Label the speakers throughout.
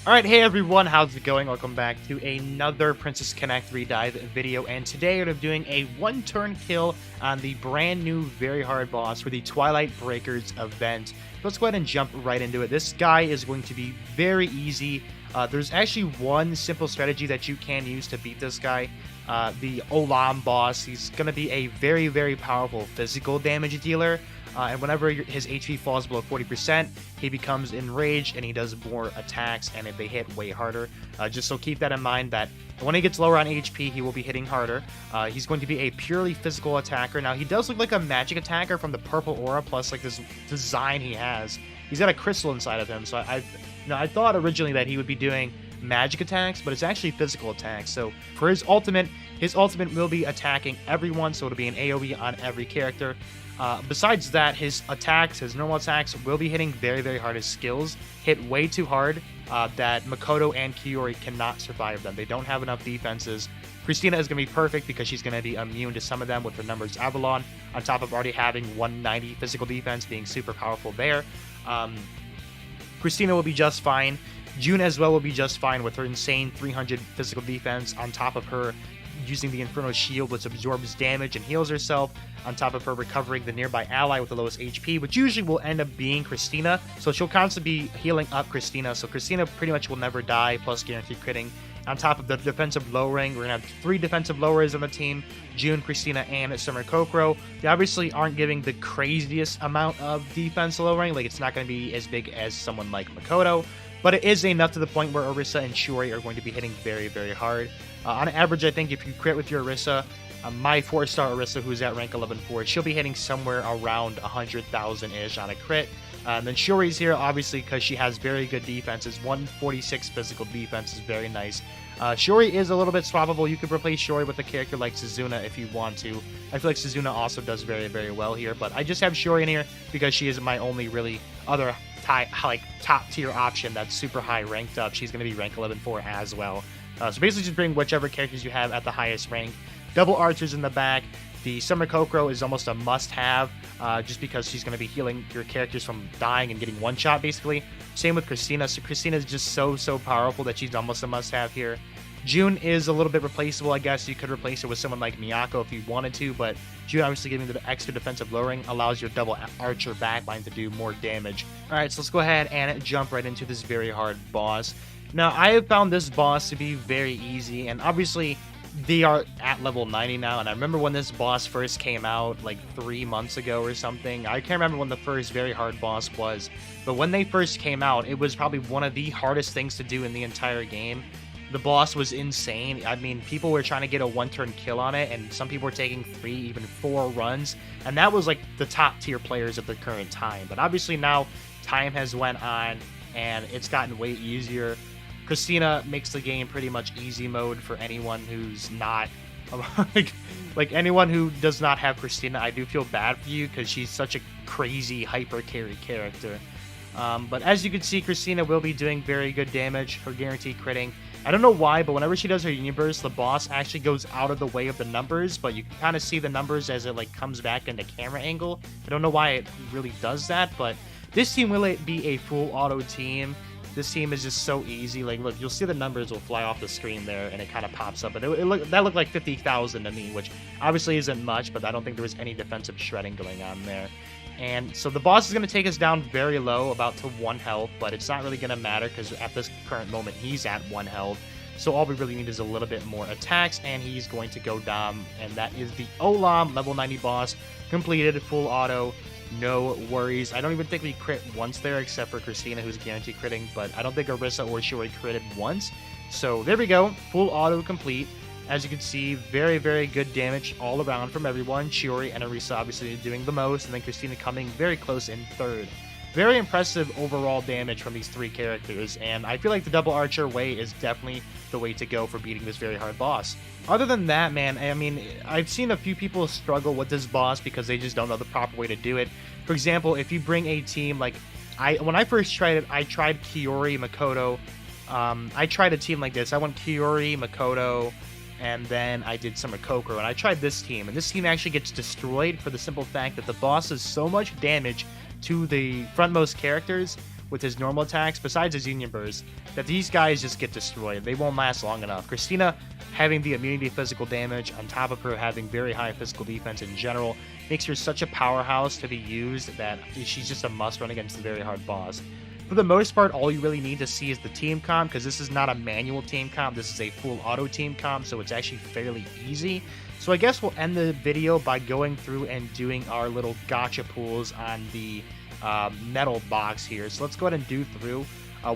Speaker 1: Alright, hey everyone, how's it going? Welcome back to another Princess Connect Redive video, and today I'm doing a one-turn kill on the brand new very hard boss for the Twilight Breakers event. Let's go ahead and jump right into it. This guy is going to be very easy. There's actually one simple strategy that you can use to beat this guy. The Olam boss, he's going to be a very, very powerful physical damage dealer. And whenever his HP falls below 40%, he becomes enraged and he does more attacks, and they hit way harder. Just so keep that in mind that when he gets lower on HP, he will be hitting harder. He's going to be a purely physical attacker. Now, he does look like a magic attacker from the purple aura, plus like this design he has. He's got a crystal inside of him, so I thought originally that he would be doing magic attacks, but it's actually physical attacks. So for his ultimate will be attacking everyone, so it'll be an AoE on every character. Besides that, his normal attacks will be hitting very, very hard. His skills hit way too hard that Makoto and Kiori cannot survive them. They don't have enough defenses. Christina is going to be perfect because she's going to be immune to some of them with her numbers Avalon, on top of already having 190 physical defense, being super powerful there. Christina will be just fine. June as well will be just fine with her insane 300 physical defense, on top of her using the Inferno Shield, which absorbs damage and heals herself, on top of her recovering the nearby ally with the lowest HP, which usually will end up being Christina. So she'll constantly be healing up Christina, so Christina pretty much will never die, plus guaranteed critting. On top of the defensive lowering, we're going to have 3 defensive lowers on the team: June, Christina, and Summer Kokoro. They obviously aren't giving the craziest amount of defense lowering, like it's not going to be as big as someone like Makoto, but it is enough to the point where Orisa and Shiori are going to be hitting very, very hard. On average, I think if you crit with your Orisa, my 4-star Orisa, who's at rank 11-4, she'll be hitting somewhere around 100,000-ish on a crit. And then Shiori's here, obviously, because she has very good defenses. 146 physical defense is very nice. Shiori is a little bit swappable. You could replace Shiori with a character like Suzuna if you want to. I feel like Suzuna also does very, very well here, but I just have Shiori in here because she is my only really other top tier option that's super high ranked up. She's going to be rank 11-4 as well. So basically just bring whichever characters you have at the highest rank. Double archers in the back. The Summer Kokoro is almost a must-have, just because she's going to be healing your characters from dying and getting one-shot, basically. Same with Christina. So Christina is just so powerful that she's almost a must-have here. June is a little bit replaceable, I guess. You could replace her with someone like Miyako if you wanted to, but June, obviously giving the extra defensive lowering, allows your double archer backline to do more damage. Alright, so let's go ahead and jump right into this very hard boss. Now, I have found this boss to be very easy, and obviously they are at level 90 now, and I remember when this boss first came out like 3 months ago or something. I can't remember when the first very hard boss was, but when they first came out, it was probably one of the hardest things to do in the entire game. The boss was insane. I mean, people were trying to get a one-turn kill on it, and some people were taking 3, even 4 runs, and that was like the top tier players at the current time. But obviously now time has went on and it's gotten way easier. Christina makes the game pretty much easy mode for anyone who's not like anyone who does not have Christina. I do feel bad for you because she's such a crazy hyper carry character. But as you can see, Christina will be doing very good damage. Her guaranteed critting, I don't know why, but whenever she does her universe, the boss actually goes out of the way of the numbers, but you can kind of see the numbers as it like comes back into camera angle. I don't know why it really does that, but this team will be a full auto team. This team is just so easy. Like, look, you'll see the numbers will fly off the screen there, and it kind of pops up. But that looked like 50,000 to me, which obviously isn't much, but I don't think there was any defensive shredding going on there. And so the boss is going to take us down very low, about to 1 health, but it's not really going to matter because at this current moment, he's at 1 health. So all we really need is a little bit more attacks, and he's going to go down. And that is the Olam level 90 boss, completed, full auto. No worries. I don't even think we crit once there, except for Christina, who's guaranteed critting, but I don't think Orisa or Shiori critted once. So there we go, full auto complete. As you can see, very, very good damage all around from everyone. Shiori and Orisa obviously doing the most, and then Christina coming very close in third. Very impressive overall damage from these 3 characters, and I feel like the double archer way is definitely the way to go for beating this very hard boss. Other than that, man, I mean, I've seen a few people struggle with this boss because they just don't know the proper way to do it. For example, if you bring a team like, when I first tried it, I tried Kiori, Makoto. I tried a team like this. I went Kiori, Makoto, and then I did Summer Kokoro, and I tried this team, and this team actually gets destroyed for the simple fact that the boss does so much damage to the frontmost characters with his normal attacks, besides his Union Burst, that these guys just get destroyed. They won't last long enough. Christina having the immunity physical damage on top of her having very high physical defense in general makes her such a powerhouse to be used that she's just a must run against the very hard boss. For the most part, all you really need to see is the team comp, because this is not a manual team comp, this is a full auto team comp, so it's actually fairly easy. So I guess we'll end the video by going through and doing our little gacha pools on the metal box here. So let's go ahead and do through.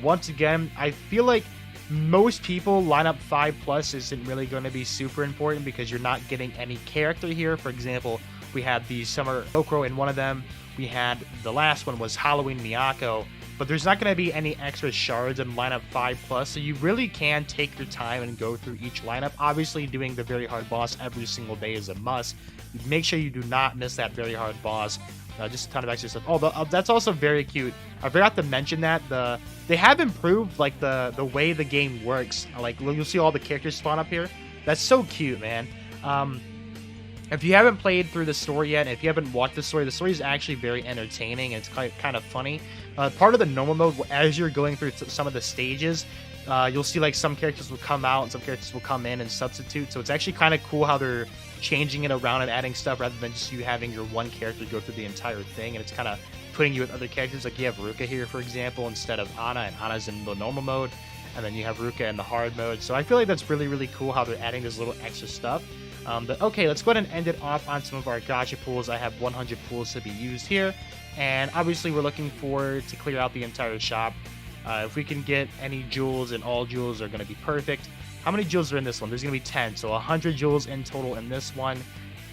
Speaker 1: Once again, I feel like most people lineup 5+ isn't really going to be super important because you're not getting any character here. For example, we had the Summer Okro in one of them. We had the last one was Halloween Miyako. But there's not going to be any extra shards in lineup 5+, so you really can take your time and go through each lineup. Obviously, doing the very hard boss every single day is a must. Make sure you do not miss that very hard boss. Just a ton of extra stuff. Oh, that's also very cute. I forgot to mention that they have improved like the way the game works. Like you'll see all the characters spawn up here. That's so cute, man. If you haven't played through the story yet, if you haven't watched the story is actually very entertaining and it's kind of funny. Part of the normal mode, as you're going through some of the stages, you'll see like some characters will come out and some characters will come in and substitute. So it's actually kind of cool how they're changing it around and adding stuff rather than just you having your one character go through the entire thing. And it's kind of putting you with other characters. Like you have Ruka here, for example, instead of Ana, and Ana's in the normal mode. And then you have Ruka in the hard mode. So I feel like that's really, really cool how they're adding this little extra stuff. But okay, let's go ahead and end it off on some of our gacha pools. I have 100 pools to be used here. And obviously we're looking forward to clear out the entire shop. If we can get any jewels, and all jewels are going to be perfect. How many jewels are in this one? There's going to be 10. So 100 jewels in total in this one.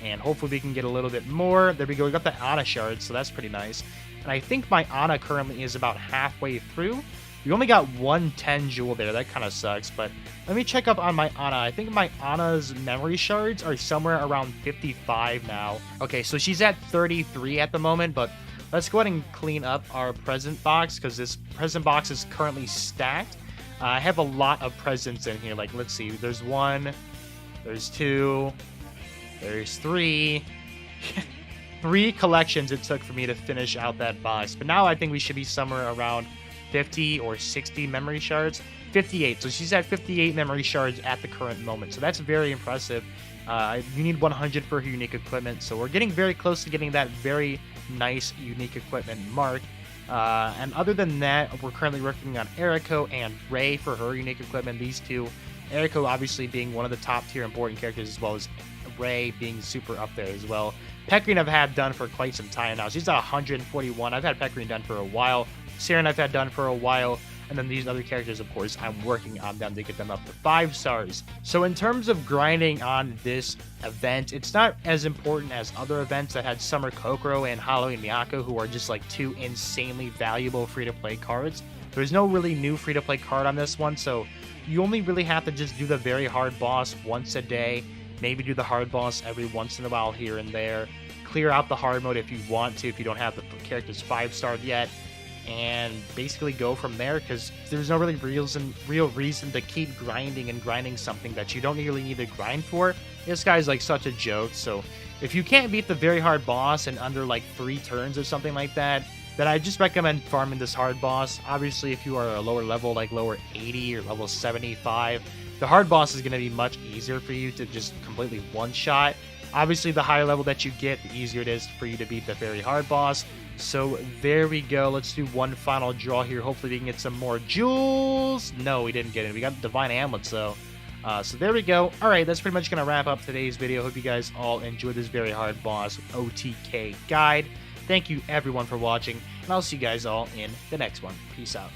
Speaker 1: And hopefully we can get a little bit more. There we go. We got the Ana shard, so that's pretty nice. And I think my Ana currently is about halfway through. We only got 110 jewel there. That kind of sucks. But let me check up on my Ana. I think my Ana's memory shards are somewhere around 55 now. Okay, so she's at 33 at the moment. But let's go ahead and clean up our present box, because this present box is currently stacked. I have a lot of presents in here. Like, let's see. There's 1. There's 2. There's 3. 3 collections it took for me to finish out that box. But now I think we should be somewhere around 50 or 60 memory shards. 58. So she's at 58 memory shards at the current moment. So that's very impressive. You need 100 for her unique equipment. So we're getting very close to getting that very nice unique equipment mark. And other than that, we're currently working on Eriko and Ray for her unique equipment. These two, Eriko obviously being one of the top tier important characters, as well as Ray being super up there as well. Pecrine I've had done for quite some time now. She's at 141. I've had Pecrine done for a while. Siren I've had done for a while. And then these other characters, of course, I'm working on them to get them up to 5 stars. So in terms of grinding on this event, it's not as important as other events that had Summer Kokoro and Halloween Miyako, who are just like 2 insanely valuable free-to-play cards. There's no really new free-to-play card on this one, so you only really have to just do the very hard boss once a day. Maybe do the hard boss every once in a while here and there. Clear out the hard mode if you want to, if you don't have the characters 5-starred yet. And basically go from there, because there's no really real reason to keep grinding something that you don't really need to grind for. This guy's like such a joke. So if you can't beat the very hard boss in under like 3 turns or something like that, then I just recommend farming this hard boss. Obviously, if you are a lower level, like lower 80 or level 75, the hard boss is going to be much easier for you to just completely one-shot. Obviously, the higher level that you get, the easier it is for you to beat the very hard boss. So there we go. Let's do one final draw here. Hopefully we can get some more jewels. No, we didn't get it. We got divine amulets though. So there we go. All right, that's pretty much going to wrap up today's video. Hope you guys all enjoyed this very hard boss OTK guide. Thank you everyone for watching, and I'll see you guys all in the next one. Peace out.